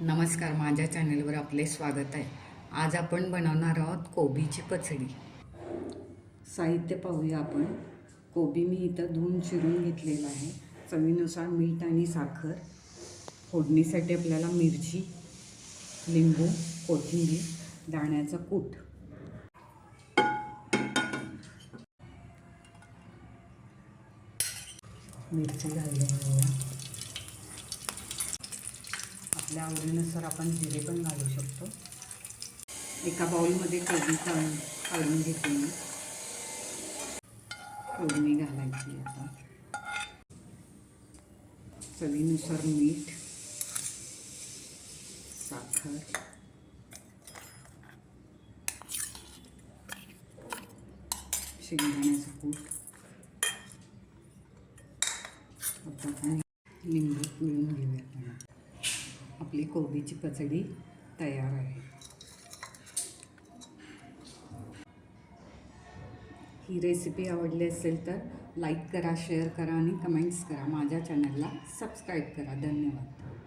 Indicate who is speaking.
Speaker 1: नमस्कार, माझ्या चॅनलवर आपले स्वागत आहे। आज आपण बनवणार आहोत कोबीची पचडी। साहित्य पाहूया आपण। कोबी मी इथं धुवून चिरून घेतलेला आहे। चवीनुसार मीठ आणि साखर। फोडणीसाठी आपल्याला मिरची, लिंबू, कोथिंबीर, दाण्याचं कूट। मिरची घालूया। आपल्या आवडीनुसार आपण जिरे पण घालू शकतो। एका बाउलमध्ये कोबी काढून घेते मी। फोडणी घालायची आता। चवीनुसार मीठ, साखर, शेंगदाण्याचा कूट, आता आपण लिंबू पिळून घेऊया। आपली कोबीची पचडी तयार आहे। ही रेसिपी आवडली असेल तर लाईक करा, शेअर करा आणि कमेंट्स करा। माझ्या चॅनलला सबस्क्राईब करा। धन्यवाद।